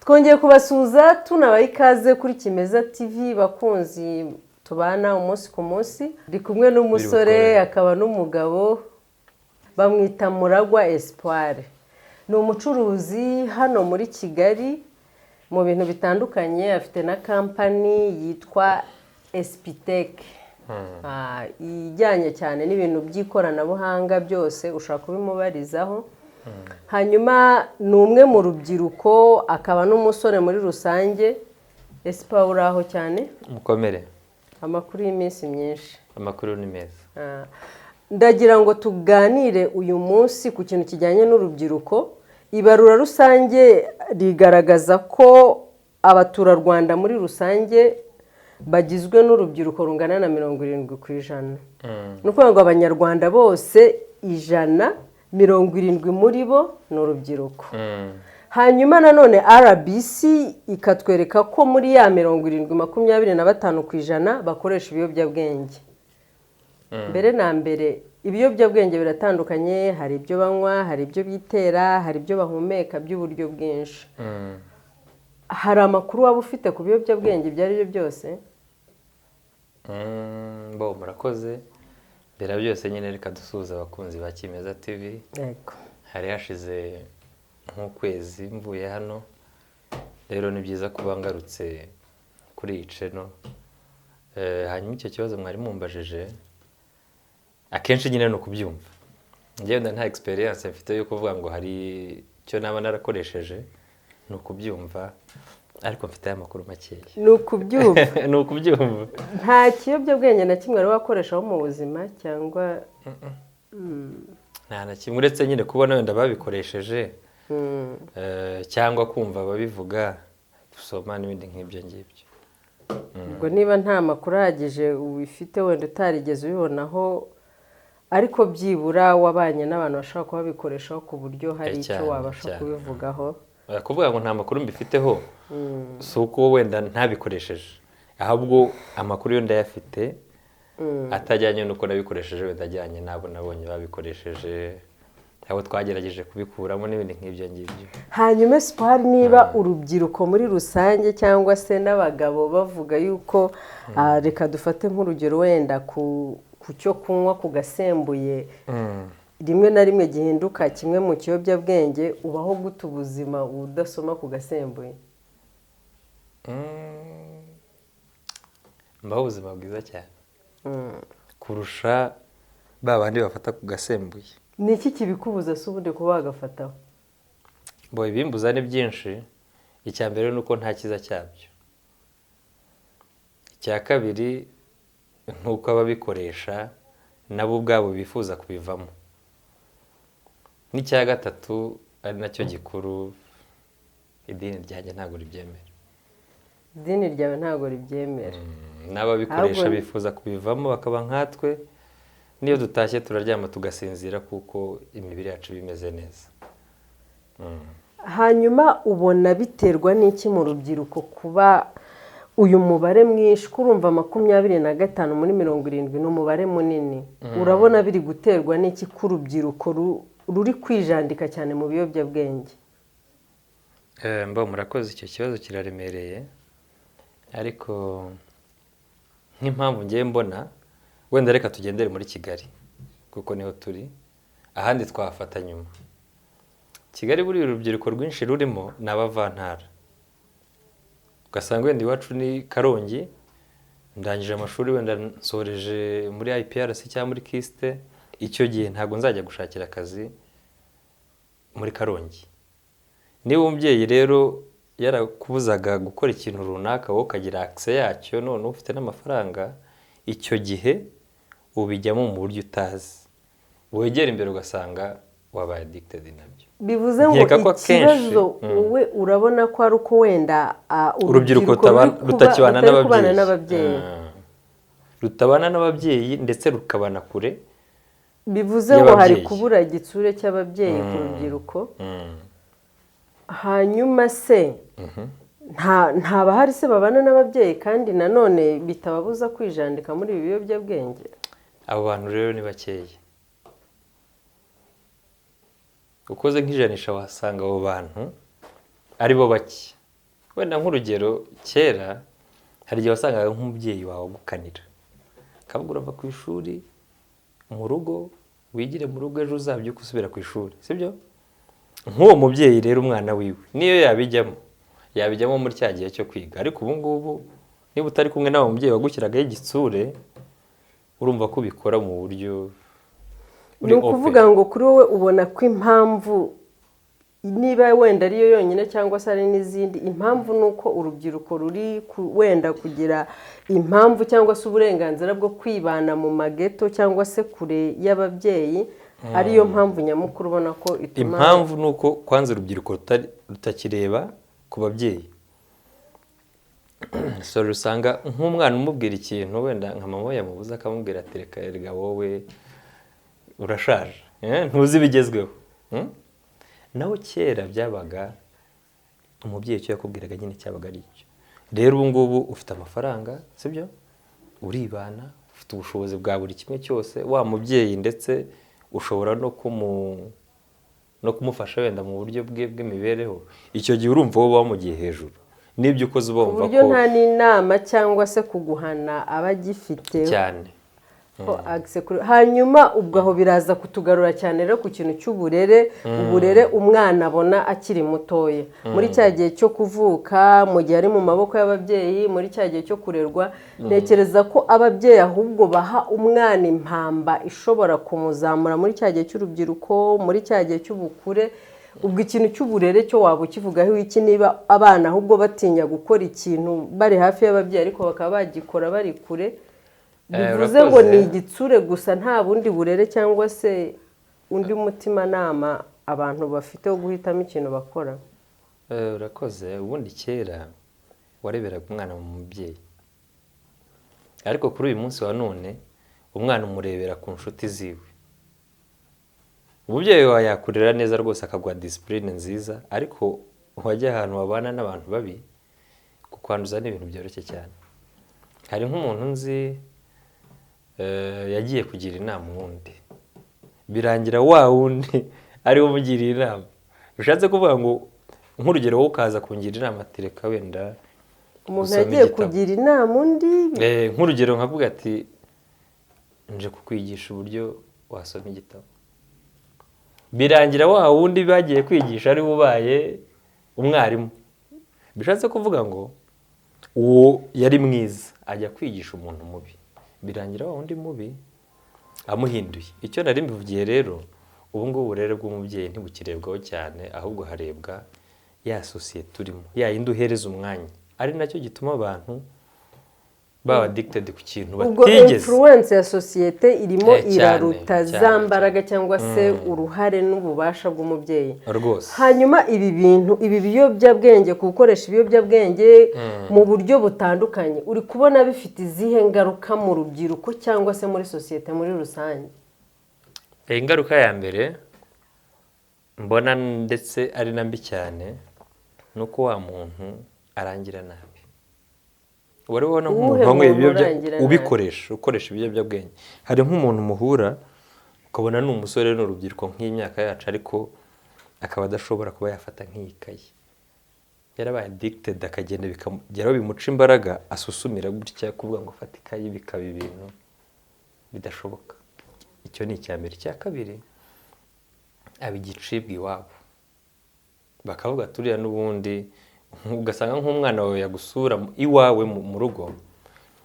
twongeye kubasuhuza tunabaha ikaze kuri Kimeza TV bakunzi tubana umunsi ku munsi. Ndi kumwe n'umusore akaba n'umugabo bamwita Muragwa Espoir. Ni umucuruzi hano muri Kigali mu bintu bitandukanye, afite na company yitwa Espitec. Ijyanye cyane n'ibintu by'ikoranabuhanga byose ushaka kubimubarizaho. Hanyuma ni umwe mu rubyiruko akaba n'umusore muri rusange. Espoir uraho cyane? Mukomere. Amakuru y'iminsi myinshi. Amakuru ni meza. Ndagira ngo tuganire uyu munsi ku kintu kijyanye n'urubyiruko. Ibarura rusange rigaragaza ko abaturarwanda muri rusange bagizwe n'urubyiruko rungana na 70%. Ni ukuvuga ngo abanyarwanda bose 170 muri bo ni urubyiruko. Hanyuma nanone RBC ikatwereka ko muri ya 70-25% bakoresha ibiyobyabwenge. Mbere na mbere ibiyobyabwenge biratandukanye, hari ibyo banywa, hari ibyo bitera, hari ibyo bahumeka by'uburyo bwinshi. Hari amakuru waba ufite ku biyobyabwenge ibyo ari byo byose? Murakoze. Mbere byose nyine reka dusuhuza abakunzi ba Kimeza TV. Yego. Hari hashize nk'ukwezi mvuye hano. Rero ni byiza kuba ngarutse kuri iyi channel. Hanyuma icyo kibazo mwari mumbajije akenshi nyine no kubyumva. Ngewe nta experience mfite yo kuvuga ngo hari icyo naba narakoresheje no kubyumva, ariko mfite amakuru makeya. Ni ukubyumva. Nta kiyobyabwenge na kimwe wari wakoreshaho mu buzima cyangwa nta na kimwe uretse nyine kubona wenda babikoresheje cyangwa kumva babivuga, gusoma n'ibindi nk'ibyo ngibyo. Ubwo niba nta makuru ahagije ubifite wenda utarigeze ubibonaho, ariko byibura wabanye n'abantu bashaka kuba bikoreshaho ku buryo hari icyo wabasha kubivugaho. Kuvuga ngo nta makuru mbifiteho si uko wenda ntabikoresheje, ahubwo amakuru yo ndayafite atajyanye n'uko nabikoresheje, wenda ajyanye n'abo nabonye babikoresheje, abo twagerageje kubikuramo n'ibindi nk'ibyo ngibyo. Hanyuma Espoir, niba urubyiruko muri rusange cyangwa se n'abagabo bavuga yuko reka dufate nk'urugero wenda ku cyo kunywa ku gasembuye rimwe na rimwe gihinduka kimwe mu kiyobyabwenge, ubaho gute ubuzima udasoma ku gasembuye? Mbaho ubuzima bwiza cyane kurusha ba bandi bafata ku gasembuye. Ni iki kibikubuza se ubundi kuba wagafataho? Ibimbuza ni byinshi. Icya mbere ni uko nta cyiza cyabyo. Icya kabiri nk'uko ababikoresha nabo ubwabo bifuza kubivamo. N'icya gatatu ari nacyo gikuru, idini ryanjye ntabwo ribyemera. Idini ryawe ntabwo ribyemera? N'ababikoresha bifuza kubivamo bakaba nkatwe, niyo dutashye turaryama tugasinzira kuko imibiri yacu bimeze neza. Hanyuma ubona biterwa n'iki mu rubyiruko kuba uyu mubare mwinshi? Kurumva 25 muri 70 ni umubare munini. Urabona biri guterwa n'iki ku rubyiruko ruri kwijandika cyane mu biyobyabwenge? Murakoze, icyo kibazo kiraremereye, ariko nk'impamvu ngiye mbona, wenda reka tugendere muri Kigali kuko niho turi, ahandi twafata nyuma. Kigali buri urubyiruko rwinshi rurimo ni abavantara. Ugasanga wenda iwacu ni Karongi, ndangije amashuri wenda nsoreje muri IPRC cyangwa muri Kiste, icyo gihe ntabwo nzajya gushakira akazi muri Karongi. Niba umubyeyi rero yarakubuzaga gukora ikintu runaka wowe ukagira access yacyo, none ufite n'amafaranga, icyo gihe ubijyamo mu buryo utazi, wegera imbere ugasanga wabaye addicted nabyo. Bivuze ngo ikibazo wowe urabona ko ari uko wenda urubyiruko rutakibana n'ababyeyi, rutabana n'ababyeyi ndetse rukabana kure. Bivuze ngo hari kubura igitsure cy'ababyeyi ku rubyiruko. Hanyuma se nta bahari se babana n'ababyeyi kandi nanone bitababuza kwijandika muri ibi biyobyabwenge? Abo bantu rero ni bakeya. Ukoze nk'ijanisha wasanga abo bantu ari bo bake. wenda nk'urugero kera hari igihe wasangaga nk'umubyeyi wawe agukanira akavuga urava ku ishuri mu rugo wigire mu rugo ejo uzabyuka usubira ku ishuri sibyo nk'uwo mubyeyi rero umwana wiwe niyo yabijyamo muri cya gihe cyo kwiga ariko ubu ngubu niba utari kumwe nawe mubyeyi wagushyiragaho igitsure urumva ko ubikora mu buryo ni ukuvuga ngo kuri wowe ubona ko impamvu niba wenda ariyo yonyine cyangwa se hari n'izindi impamvu ni uko urubyiruko ruri wenda kugira impamvu cyangwa se uburenganzira bwo kwibana mu mageto cyangwa se kure y'ababyeyi ariyo mpamvu nyamukuru ubona ko ituma impamvu ni uko kwanza urubyiruko rutakireba ku babyeyi so usanga nk'umwana umubwira ikintu wenda nka mama we yamubuze akamubwira ati reka erega wowe urashaje ntuzi ibigezweho nawe kera byabaga umubyeyi icyo yakubwiraga nyine cyabaga ari icyo rero ubu ngubu ufite amafaranga sibyo uribana ufite ubushobozi bwa buri kimwe cyose wa mubyeyi ndetse ushobora no kumufasha wenda mu buryo bwe bw'imibereho icyo gihe urumva wowe wamugiye hejuru n'ibyo ukoze uba wumva ko uburyo nta n'inama cyangwa se kuguhana aba agifite cyane hanyuma ubwo aho biraza kutugarura cyane rero ku kintu cy'uburere uburere umwana abona akiri mutoya muri cya gihe cyo kuvuka mu gihe ari mu maboko y'ababyeyi muri cya gihe cyo kurerwa ntekereza ko ababyeyi ahubwo baha umwana impamba ishobora kumuzamura muri cya gihe cy'urubyiruko muri cya gihe cy'ubukure ubwo ikintu cy'uburere cyo waba ukivugaho iki niba abana ahubwo batinya gukora ikintu bari hafi y'ababyeyi ariko bakaba bagikora bari kure bivuze ngo ni igitsure gusa nta bundi burere cyangwa se undi mutimanama abantu bafite wo guhitamo ikintu bakora urakoze ubundi kera wareberaga umwana mu mubyeyi ariko kuri uyu munsi wa none umwana umurebera ku nshuti ziwe umubyeyi wawe yakurera neza rwose akaguha disipurine nziza ariko wajya ahantu wabana n'abantu babi kukwanduza ni ibintu byoroshye cyane hari nk'umuntu nzi yagiye kugira inama uwundi birangira wa wundi ariwe umugiriye inama bishatse kuvuga ngo nk'urugero wowe ukaza kungira inama ati reka wenda umuntu yagiye kugira inama undi nk'urugero nkavuga ati nje kukwigisha uburyo wasoma igitabo birangira wa wundi bagiye kwigisha ari ubaye umwarimu bishatse kuvuga ngo uwo yari mwiza ajya kwigisha umuntu mubi birangira wa wundi mubi amuhinduye icyo nari mbivugiye rero ubu ngubu uburere bw'umubyeyi ntibukirebwaho cyane ahubwo harebwa ya sosiyete turimo ya yindi uhereza umwanya ari nacyo gituma abantu baba addicted ku kintu batigeze ubwo influence ya sosiyete irimo iraruta za mbaraga cyangwa se uruhare n'ububasha bw'umubyeyi rwose hanyuma ibi biyobyabwenge gukoresha ibiyobyabwenge mu buryo butandukanye uri kubona bifite izihe ngaruka mu rubyiruko cyangwa se muri sosiyete muri rusange ingaruka ya mbere mbona ndetse ari na mbi cyane ni uko wa muntu arangira nabi wari ubona nk'umuntu wanyweye ukoresha ibiyobyabwenge hari nk'umuntu muhura ukabona ni umusore n'urubyiruko nk'imyaka yacu ariko akaba adashobora kuba yafata nk'ikayi yarabaye addicted akagenda bikageraho bimuca imbaraga asusumira gutya kuvuga ngo afate ikayi bikaba ibintu bidashoboka icyo ni icya mbere icya kabiri aba igicibwa iwabo bakavuga turiya n'ubundi ugasanga nk'umwana wawe yagusura iwawe mu rugo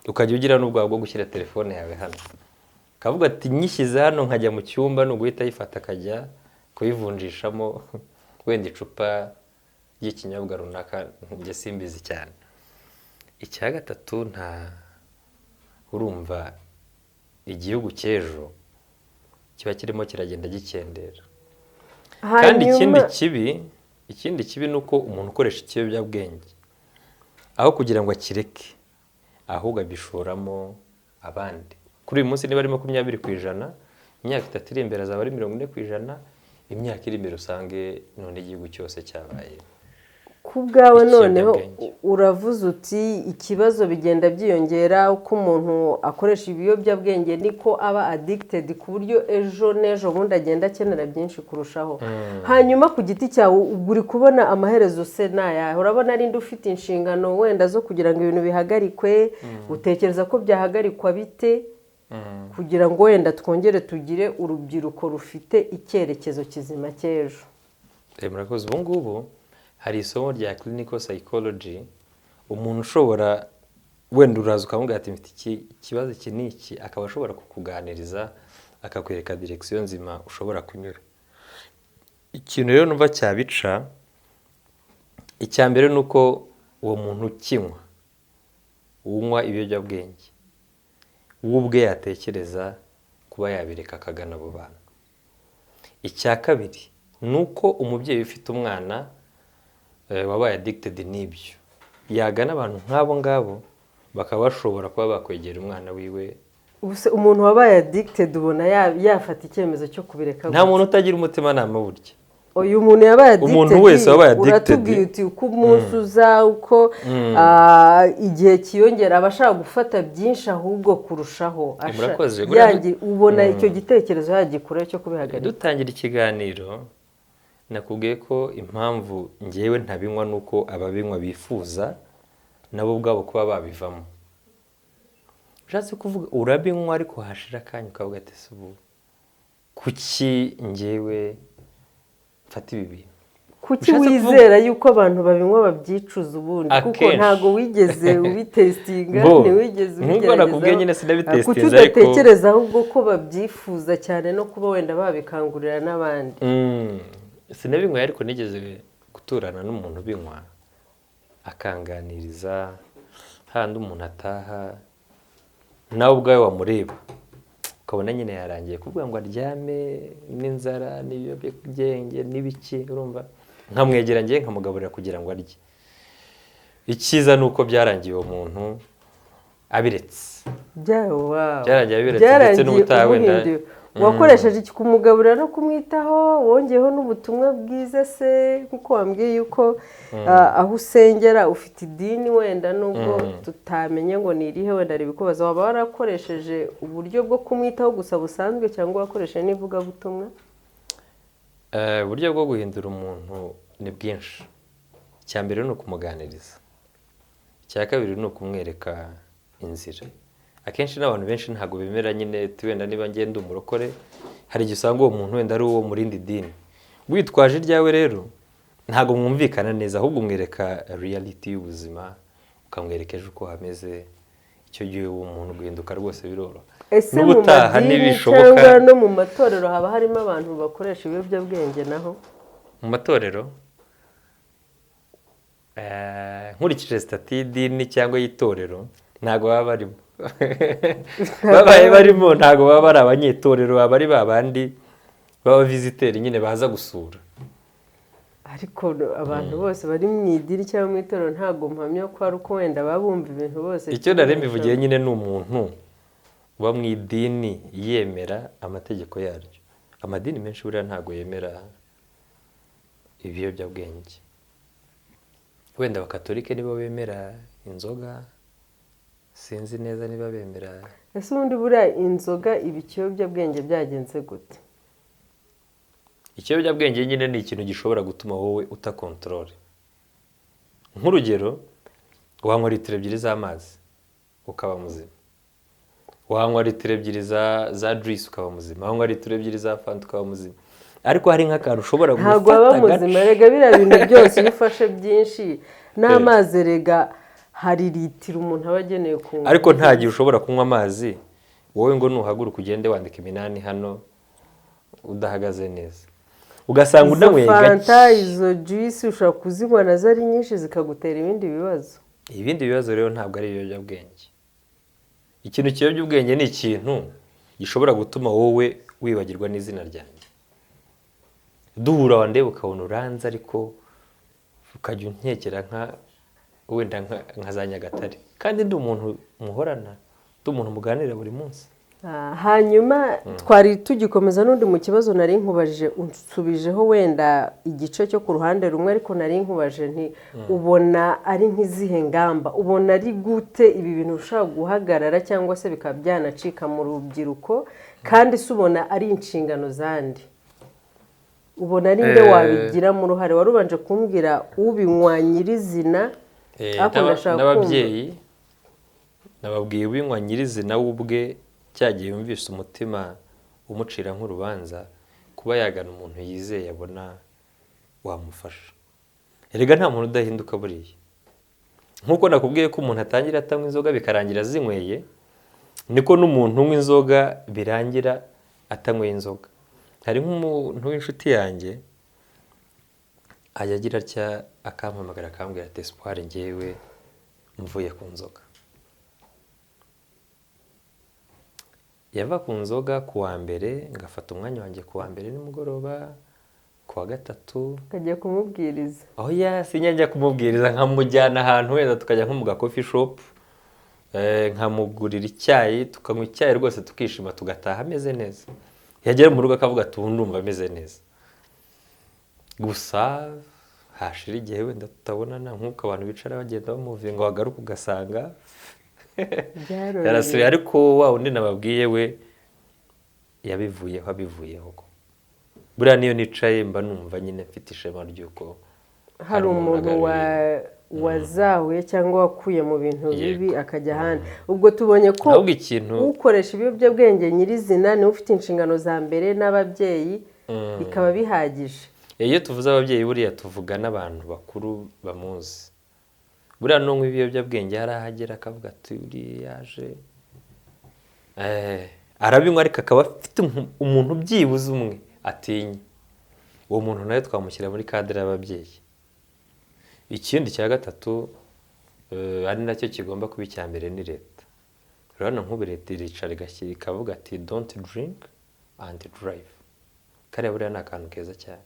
ukajya ugira n'ubwoba bwo gushyira telefone yawe hano akavuga ati nyishyize hano nkajya mu cyumba ni uguhita ayifata akajya kuyivunjishamo wenda icupa ry'ikinyobwa runaka njye simbizi cyane icya gatatu urumva igihugu cy'ejo kiba kirimo kiragenda gikendera kandi ikindi kibi ni uko umuntu ukoresha ikiyobyabwenge aho kugira ngo akireke ahubwo abishoramo abandi kuri uyu munsi niba ari 20%, imyaka 3 iri imbere azaba ari 40%, imyaka iri imbere usange none igihugu cyose cyabaye ku bwawe noneho uravuze uti ikibazo bigenda byiyongera uko umuntu akoresha ibiyobyabwenge niko aba addicted ku buryo ejo n'ejo bundi agenda akenera byinshi kurushaho. Hanyuma ku giti cyawe uri kubona amaherezo se n'ayahe? Urabona ari ufite inshingano wenda zo kugira ngo ibintu bihagarikwe, utekereza ko byahagarikwa bite kugira ngo wenda twongere tugire urubyiruko rufite icyerekezo kizima cy'ejo? Murakoze. Ubu ngubu hari isomo rya clinical psychology, umuntu ushobora wenda uraza ukamubwira ati mfite ikibazo iki n'iki, akaba ashobora kukuganiriza akakwereka direction nzima ushobora kunyura. Ikintu rero numva cyabica, icya mbere ni uko uwo muntu ukinywa, unywa ibiyobyabwenge, we ubwe yatekereza kuba yabireka akagana abo bantu. Icya kabiri ni uko umubyeyi ufite umwana wabaye addicted n'ibyo, yagana abantu nk'abo ngabo bakaba bashobora kuba bakwegera umwana wiwe. Umuntu wabaye addicted ubona yafata icyemezo cyo kubireka? Nta muntu utagira umutima burya. Uyu muntu yabaye addicted, umuntu wese wabaye addicted, uratubwiye uti uko umunsi uza, uko igihe kiyongera abashaka gufata byinshi ahubwo kurushaho. Ubona icyo gitekerezo yagikura cyo kubihagarika? Dutangira ikiganiro nakubwiye ko impamvu ngewe ntabinywa nuko ababinywa bifuza nabo ubwabo kuba babivamo. Ushatse kuvuga urabinywa ariko hashira akanya ukavuga ati subu kuki ngewe mfata ibi bintu? Kuki wizera yuko abantu babinywa babyicuza ubundi? Kuko ntago wigeze ubitestinga, ntiwigeze ubigerageza. Kuki udatekereza ahubwo ko babyifuza cyane no kuba wenda babikangurira n'abandi? Sinabinywa ariko nigeze guturana n'umuntu ubinywa akanganiriza, handi umuntu ataha nawe ubwawe wamureba ukabona nyine yarangiye kuvuga ngo aryame n'inzara n'ibiyobyabwenge n'ibiki, urumva nkamwegera ngiye nkamugaburira kugira ngo arye. Icyiza ni uko byarangiye uwo muntu abiretse. Byarangiye abiretse ndetse n'ubutaha wenda wakoresheje iki kumugaburira no kumwitaho? Wongeyeho n'ubutumwa bwiza se nkuko wambwiye yuko aho usengera ufite idini wenda nubwo tutamenye ngo ni irihe, wenda ari bikubaza, waba warakoresheje uburyo bwo kumwitaho gusa busanzwe cyangwa wakoresheje n'ivugabutumwa? Uburyo bwo guhindura umuntu ni bwinshi. Icya mbere ni ukumuganiriza, icya kabiri ni ukumwereka inzira. Akenshi n'abantu benshi ntabwo bemera nyine wenda niba ngenda umurokore, hari igihe usanga uwo muntu wenda ari uwo mu rindi dini, witwaje iryawe rero ntabwo mwumvikana neza, ahubwo umwereka reality y'ubuzima, ukamwereka ejo uko hameze. Icyo gihe uwo muntu guhinduka rwose biroroha. Ese mu madini cyangwa no mu matorero haba harimo abantu bakoresha ibiyobyabwenge naho? Mu matorero nkurikije stati y'idini cyangwa y'itorero ntabwo baba barimo. Babaye barimo ntabwo baba bari abanyetorero, baba ari babandi baba visiteri nyine baza gusura. Ariko abantu bose bari mu idini cyangwa mu itorero ntabwo mpamya ko ari uko wenda babumva ibintu bose. Icyo narembivugiye nyine ni umuntu uba mu idini yemera amategeko yaryo. Amadini menshi buriya ntabwo yemera ibiyobyabwenge. Wenda abakatolike nibo bemera inzoga, sinzi neza niba bemera. Ese ubundi buriya inzoga ibi ikiyobyabwenge byagenze gute? Ikiyobyabwenge nyine ni ikintu gishobora gutuma wowe utakontorore. Nk'urugero, wanywa litiro 2 z'amazi ukaba muzima, wanywa litiro 2 za juice ukaba muzima, wanywa litiro 2 za fanta ukaba muzima. Ariko hari nk'akantu ushobora gufata ntabwo aba muzima. Rega biriya bintu byose iyo ufashe byinshi n'amazi, rega hari litiro umuntu aba ageneye kunywa. Ariko nta gihe ushobora kunywa amazi wowe ngo nuhaguruka ugende wandika iminani hano udahagaze neza, ugasanga unanyweye gake. Fanta, izo juice ushobora kuzinywa nazo ari nyinshi zikagutera ibindi bibazo. Ibindi bibazo rero ntabwo ari ibiyobyabwenge. Ikintu cy'iyobyabwenge ni ikintu gishobora gutuma wowe wibagirwa n'izina ryanjye. Duhura wandeba ukabona uranze, ariko ukajya unkekera wenda nka za Nyagatare, kandi ndi umuntu muhorana, ndi umuntu muganira buri munsi. hanyuma twari tugikomeza n'undi mu kibazo nari nkubajije unsubijeho wenda igice cyo ku ruhande rumwe ariko nari nkubaje nti ubona ari nk'izihe ngamba ubona ari gute ibi bintu ushobora guhagarara cyangwa se bikaba byanacika mu rubyiruko kandi se ubona ari inshingano zandi ubona ari nde wabigiramo uruhare wari ubanje kumbwira ubinywa nyirizina n'ababyeyi nababwiye ubinywa nyirizina we ubwe cyagiye yumvise umutima umucira nk'urubanza kuba yagana umuntu yizeye abona wamufasha erega nta muntu udahinduka buriya nk'uko nakubwiye ko umuntu atangira atanywa inzoga bikarangira azinyweye niko n'umuntu unywa inzoga birangira atanyweye inzoga hari nk'umuntu w'inshuti yanjye ajya agira atya akampamagara akambwira ati Espoir njyewe mvuye ku nzoga yava ku nzoga ku wa mbere ngafata umwanya wanjye ku wa mbere nimugoroba ku wa gatatu ukajya kumubwiriza aho sinjya kumubwiriza nkamujyana ahantu wenda tukajya nko mu gakofi shop nkamugurira icyayi tukanywa icyayi rwose tukishima tugataha ameze neza yagera mu rugo akavuga ati ubu ndumva ameze neza gusa hashira igihe wenda tutabonana nk'uko abantu bicara bagenda bamuvuye ngo bagaruke ugasanga yarasuye ariko wa undi nababwiye we yabivuyeho buriya niyo nicaye mba numva nyine mfite ishema ry'uko hari umuntu wazahuye cyangwa wakuye mu bintu bibi akajya ahandi ubwo tubonye ko ukoresha ibiyobyabwenge nyirizina niwe ufite inshingano za mbere n'ababyeyi bikaba bihagije iyo tuvuze ababyeyi buriya tuvuga n'abantu bakuru bamuzi buriya n'unywa ibiyobyabwenge hari ahagera akavuga ati uriya yaje arabinywa ariko akaba afite umuntu byibuze umwe atinya uwo muntu nawe twamushyira muri kadire y'ababyeyi ikindi cya gatatu ari nacyo kigomba kuba icya mbere ni leta urabona nk'ubu leta iricara igashyira ikavuga ati don't drink and drive kariya buriya ni akantu keza cyane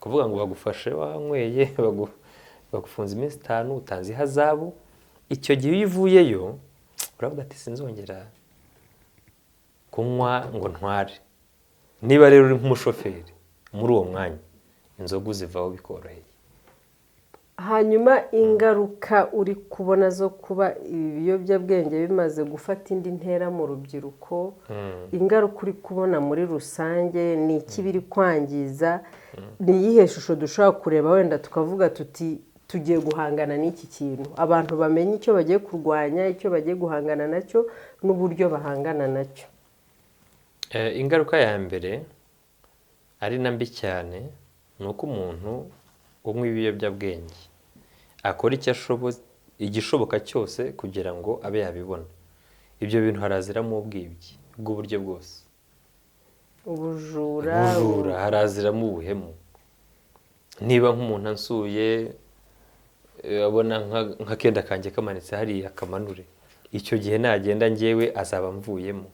kuvuga ngo bagufashe wanyweye bagufunze iminsi 5 utanze ihazabu icyo gihe iyo uvuyeyo uravuga ati sinzongera kunywa ngo ntware niba rero uri nk'umushoferi muri uwo mwanya inzoga uzivaho bikoroheye hanyuma ingaruka uri kubona zo kuba ibiyobyabwenge bimaze gufata indi ntera mu rubyiruko ingaruka uri kubona muri rusange ni iki biri kwangiza ni iyihe shusho dushobora kureba wenda tukavuga tuti tugiye guhangana n'iki kintu abantu bamenye icyo bagiye kurwanya icyo bagiye guhangana nacyo n'uburyo bahangana nacyo ingaruka ya mbere ari na mbi cyane ni uko umuntu unywa ibiyobyabwenge akora igishoboka cyose kugira ngo abe yabibona ibyo bintu haraziramo ubwibyi bw'uburyo bwose ubujura haraziramo ubuhemu niba nk'umuntu ansuye abona nk'akenda kanjye kamanitse hariya kamanure icyo gihe nagenda njyewe azaba mvuyemo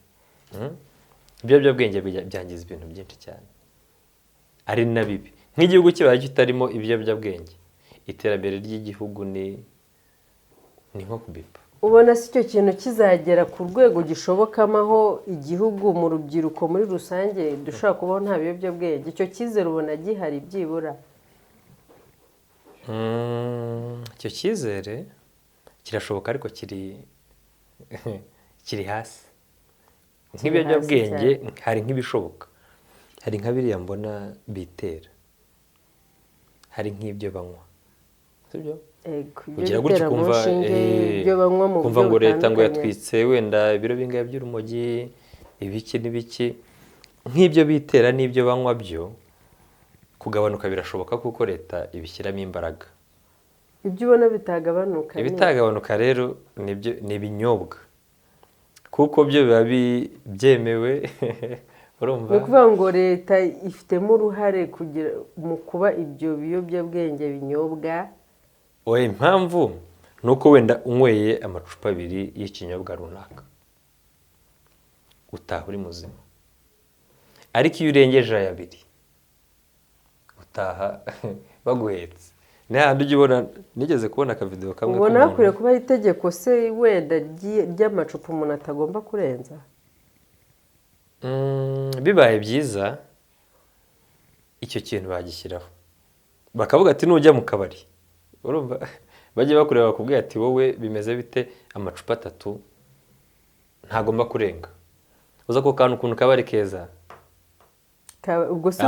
ibiyobyabwenge byangiza ibintu byinshi cyane ari na bibi nk'igihugu kibaye kitarimo ibiyobyabwenge iterambere ry'igihugu ni nko kubipa ubona si icyo kintu kizagera ku rwego gishobokamo aho igihugu mu rubyiruko muri rusange dushobora kubaho nta biyobyabwenge icyo cyizere ubona gihari byibura icyo cyizere kirashoboka ariko kiri hasi nk'ibiyobyabwenge hari nk'ibishoboka hari nka biriya mbona bitera hari nk'ibyo banywa sibyo kugira gutyo kumva ngo leta ngo yatwitse wenda ibiro bingahe by'urumogi ibiki n'ibiki nk'ibyo bitera n'ibyo banywa byo kugabanuka birashoboka kuko leta ibishyiramo imbaraga ibyo ubona bitagabanuka rero ni ibinyobwa kuko byo biba byemewe ni ukuvuga ngo leta ifitemo uruhare mu kuba ibyo biyobyabwenge binyobwa impamvu ni uko wenda unyweye amacupa 2 y'ikinyobwa runaka utaha uri muzima ariko iyo urengeje aya 2 utaha baguhetse n'ahandi ujya ubona nigeze kubona akavideo kamwe ubona hakwiye kuba itegeko se wenda ry'amacupa umuntu atagomba kurenza bibaye byiza icyo kintu bagishyiraho bakavuga ati nujya mu kabari urumva bajye bakureba bakubwira ati wowe bimeze bite amacupa 3 ntagomba kurenga uza ko kantu ukuntu kabari keza ubwo se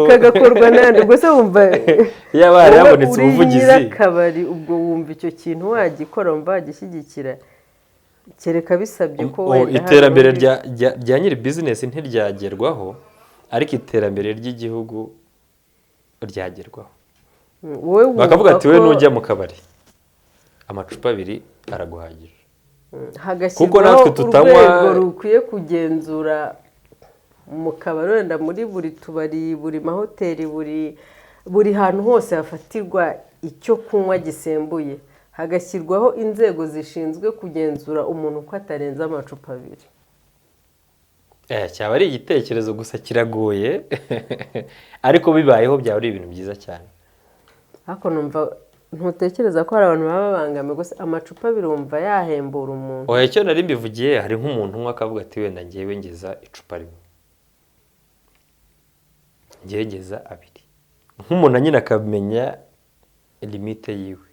kagakorwa nande ubwo se wumva yaba yabonetse ubuvugizi kabari ubwo wumva icyo kintu wagikora wumva wagishyigikira kereka bisabye ko wenda iterambere rya nyiri business ntiryagerwaho ariko iterambere ry'igihugu ryagerwaho bakavuga ati we nujya mu kabari amacupa 2 araguhagije kuko natwe tutanywa urwego rukwiye kugenzura mu kabari wenda muri buri tubari buri mahoteli buri hantu hose hafatirwa icyo kunywa gisembuye hagashyirwaho inzego zishinzwe kugenzura umuntu ko atarenza amacupa 2 cyaba ari igitekerezo gusa kiragoye ariko bibayeho byaba ari ibintu byiza cyane ariko numva ntutekereza ko hari abantu baba babangamiye gusa amacupa 2 wumva yahembura umuntu oya icyo nari mbivugiye hari nk'umuntu umwe akavuga ati wenda ngiye ngeza icupa 1 ngiye ngeza 2 nk'umuntu nyine akamenya limite yiwe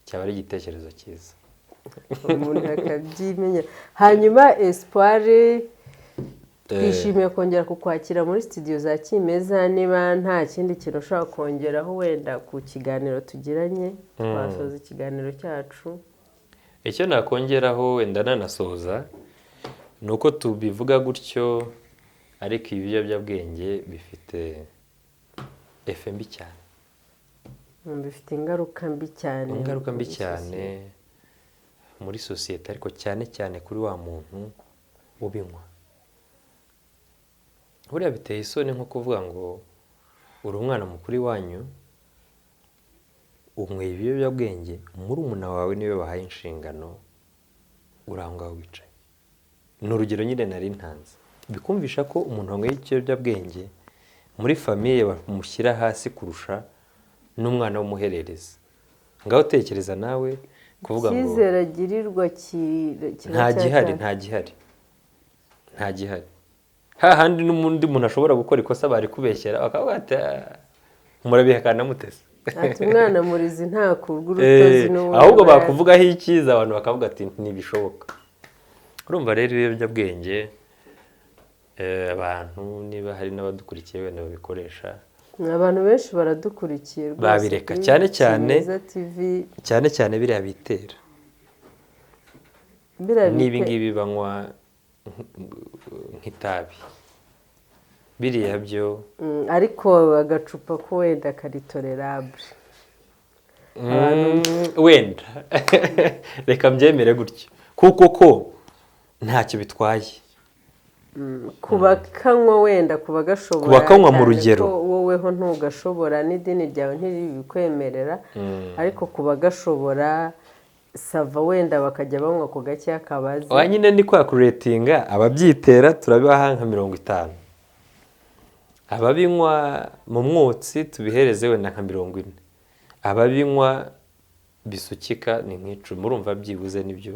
cyaba ari igitekerezo cyiza umuntu akabyimenya hanyuma Espoir twishimiye kongera kukwakira muri studio za Kimeza niba nta kindi kintu ushaka kongeraho wenda ku kiganiro tugiranye twasoza ikiganiro cyacu icyo nakongeraho wenda nanasoza nuko tubivuga gutyo ariko ibiyobyabwenge bifite FM cyane bifite ingaruka mbi cyane muri sosiyete ariko cyane kuri wa muntu ubinywa buriya biteye isoni nko kuvuga ngo uri umwana mukuru iwanyu umwe ibiyobyabwenge murumuna wawe niwe bahaye inshingano urangwa wicaye n'urugero nyine nari ntanze bikumvisha ko umuntu wanyweye ikiyobyabwenge muri famiye bamushyira hasi kurusha n'umwana w'umuhererezi ngaho tekereza nawe kuvuga ngo cyizere agirirwa nta gihari hahandi n'undi muntu ashobora gukora ikosa bari kubeshyera bakavuga ati murabihakana mutese ati umwana murizi ntakurwa urutozi n'uwo ahubwo bakuvugaho icyiza abantu bakavuga ati ntibishoboka urumva rero ibiyobyabwenge abantu niba hari n'abadukurikiye wenda babikoresha abantu benshi baradukurikiye rwose babireka cyane biriya bitera n'ibi ngibi banywa nk'itabi biriya byo ariko agacupa ko wenda kari tolerable wenda reka mbyemere gutyo kuko ko ntacyo bitwaye kubakanywa wenda kubagashobora kubakanywa mu rugero woweho ntugashobora n'idini ryawe ntiribikwemerera ariko kubagashobora sava wenda bakajya banywa ku gake akabazi nyine ni kwa kuretinga ababyitera turabibaha nka 50 ababinywa mu mwotsi tubihereze wenda nka 40 ababinywa bisukika ni nk'icumi murumva byibuze nibyo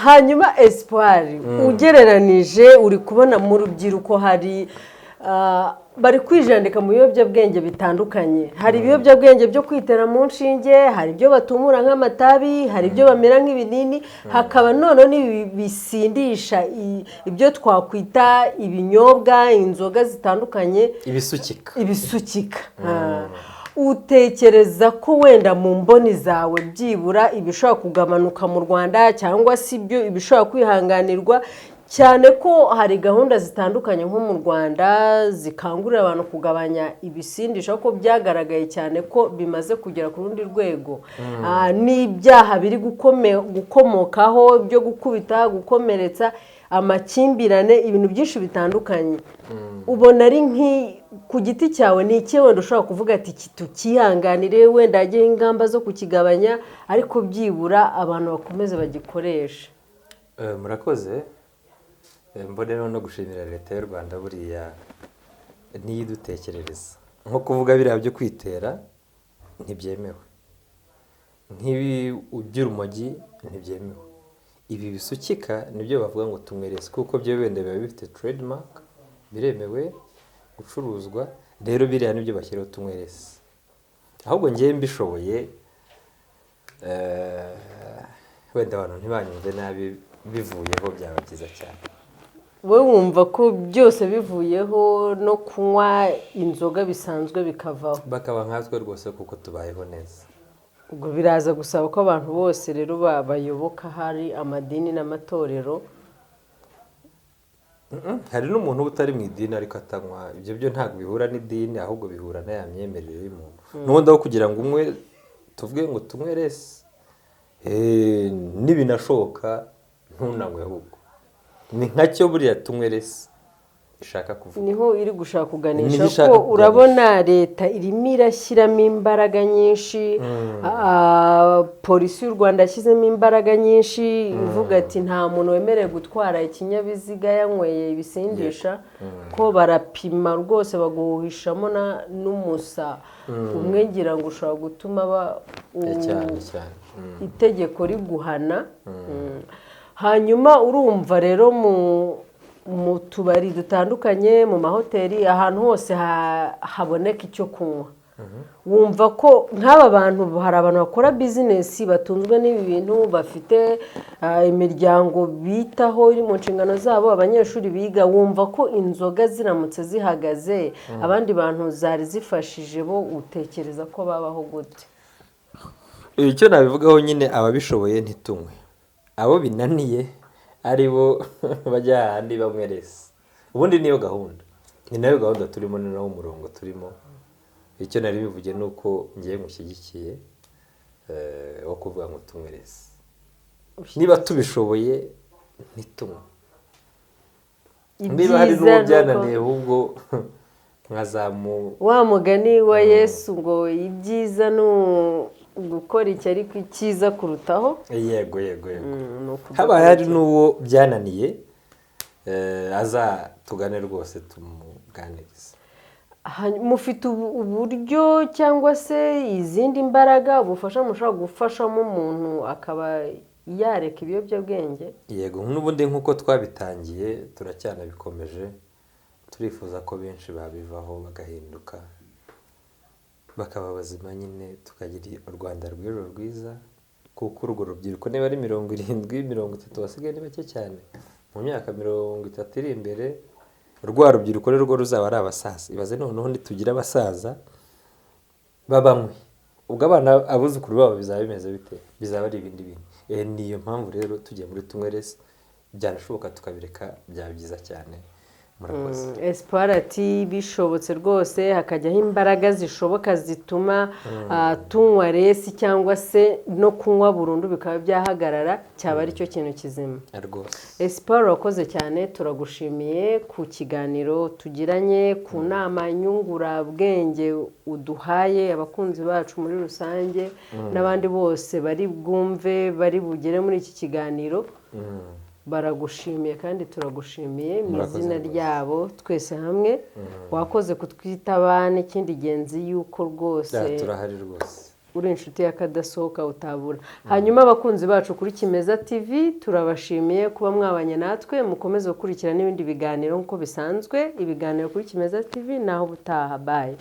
hanyuma Espoir ugereranije uri kubona mu rubyiruko hari bari kwijandika mu biyobyabwenge bitandukanye hari ibiyobyabwenge byo kwitera mu nshinge hari ibyo batumura nk'amatabi hari ibyo bamera nk'ibinini hakaba none n'ibisindisha ibyo twakwita ibinyobwa inzoga zitandukanye ibisukika utekereza ko wenda mu mboni zawe byibura ibishobora kugabanuka mu Rwanda cyangwa si ibyo ibishobora kwihanganirwa cyane ko hari gahunda zitandukanye nko mu Rwanda zikangurira abantu kugabanya ibisindisha ko byagaragaye cyane ko bimaze kugera ku rundi rwego n'ibyaha biri gukomokaho byo gukubita gukomeretsa amakimbirane ibintu byinshi bitandukanye ubona ari ku giti cyawe ni iki wenda ushobora kuvuga ati tukihanganire wenda hajyeho ingamba zo kukigabanya ariko byibura abantu bakomeze bagikoresha murakoze mbonera no gushimira leta y'u Rwanda buriya niyidutekerereza nko kuvuga biriya byo kwitera ntibyemewe nk'ibi ugira umogi ntibyemewe ibi bisukika nibyo bavuga ngo tunywerese kuko byo wenda biba bifite trademark biremewe gucuruzwa rero biriya nibyo bashyiraho tunywerese ahubwo ngewe mbishoboye wenda abantu ntibanyumve nabi bivuyeho byaba byiza cyane. wowe wumva ko byose bivuyeho no kunywa inzoga bisanzwe bikavaho bakaba nkatwe rwose kuko tubayeho neza. ubwo biraza gusaba ko abantu bose rero bayoboka hari amadini n'amatorero. hari n'umuntu uba utari mu idini ariko atanywa ibyo byo ntabwo bihura n'idini ahubwo bihura n'aya myemerere y'umuntu n'ubundi aho kugira ngo umwe tuvuge ngo tunywerese nibinashoboka ntunanywe ahubwo ni nkacyo buriya tunywerese ishaka kuvuga niho iri gushaka kuganisha ko urabona leta irimo irashyiramo imbaraga nyinshi polisi y'u Rwanda yashyizemo imbaraga nyinshi ivuga ati nta muntu wemerewe gutwara ikinyabiziga yanyweye ibisindisha ko barapima rwose baguhishamo n'umusa umwe ngira ngo ushobora gutuma itegeko riguhana. hanyuma urumva rero mu tubari dutandukanye mu mahoteli ahantu hose haboneka icyo kunywa wumva ko nk'aba bantu hari abantu bakora bizinesi batunzwe n'ibi bintu bafite imiryango bitaho iri mu nshingano zabo abanyeshuri biga wumva ko inzoga ziramutse zihagaze abandi bantu zari zifashije bo utekereza ko babaho gute? icyo nabivugaho nyine ababishoboye ntitunywe abo binaniye ari bo bajya ahandi banywerese ubundi niyo gahunda ni nayo gahunda turimo ni nawo umurongo turimo. icyo nari bivuge ni uko ngiye mushyigikiye wo kuvuga ngo tunywerese niba tubishoboye ntitunywe niba hari n'uwo byananiye ahubwo nkazamu wa mugani wa Yesu ngo ibyiza ni gukora iki ariko icyiza kurutaho. yego habaye hari n'uwo byananiye azatugane rwose tumuganirize. mufite uburyo cyangwa se izindi mbaraga ubufasha mushobora gufashamo umuntu akaba yareka ibiyobyabwenge? yego n'ubundi nk'uko twabitangiye turacyanabikomeje turifuza ko benshi babivaho bagahinduka bakaba bazima nyine tukagira u Rwanda rw'ejo rwiza kuko urwo rubyiruko niba ari 70 30 basigaye ni bake cyane mu myaka 30 iri imbere rwa rubyiruko rero ruzaba ari abasaza ibaze noneho ntitugira abasaza babamwe ubwo abana abuzukuru babo bizaba bimeze bite bizaba ari ibindi bintu niyo mpamvu rero tugiye muri tunywerese byanashoboka tukabireka byaba byiza cyane. Espoir ati bishobotse rwose hakajyaho imbaraga zishoboka zituma tunywa resi cyangwa se no kunywa burundu bikaba byahagarara cyaba ari cyo kintu kizima. Espoir wakoze cyane turagushimiye ku kiganiro tugiranye ku nama nyungurabwenge uduhaye abakunzi bacu muri rusange n'abandi bose bari bwumve bari bugere muri iki kiganiro baragushimiye kandi turagushimiye mu izina ryabo twese hamwe wakoze kutwitaba n'ikindi genzi yuko rwose turahari rwose uri inshuti y'akadasohoka utabura. hanyuma abakunzi bacu kuri Kimeza TV turabashimiye kuba mwabanye natwe mukomeze gukurikira n'ibindi biganiro nk'uko bisanzwe ibiganiro kuri Kimeza TV naho butaha bye.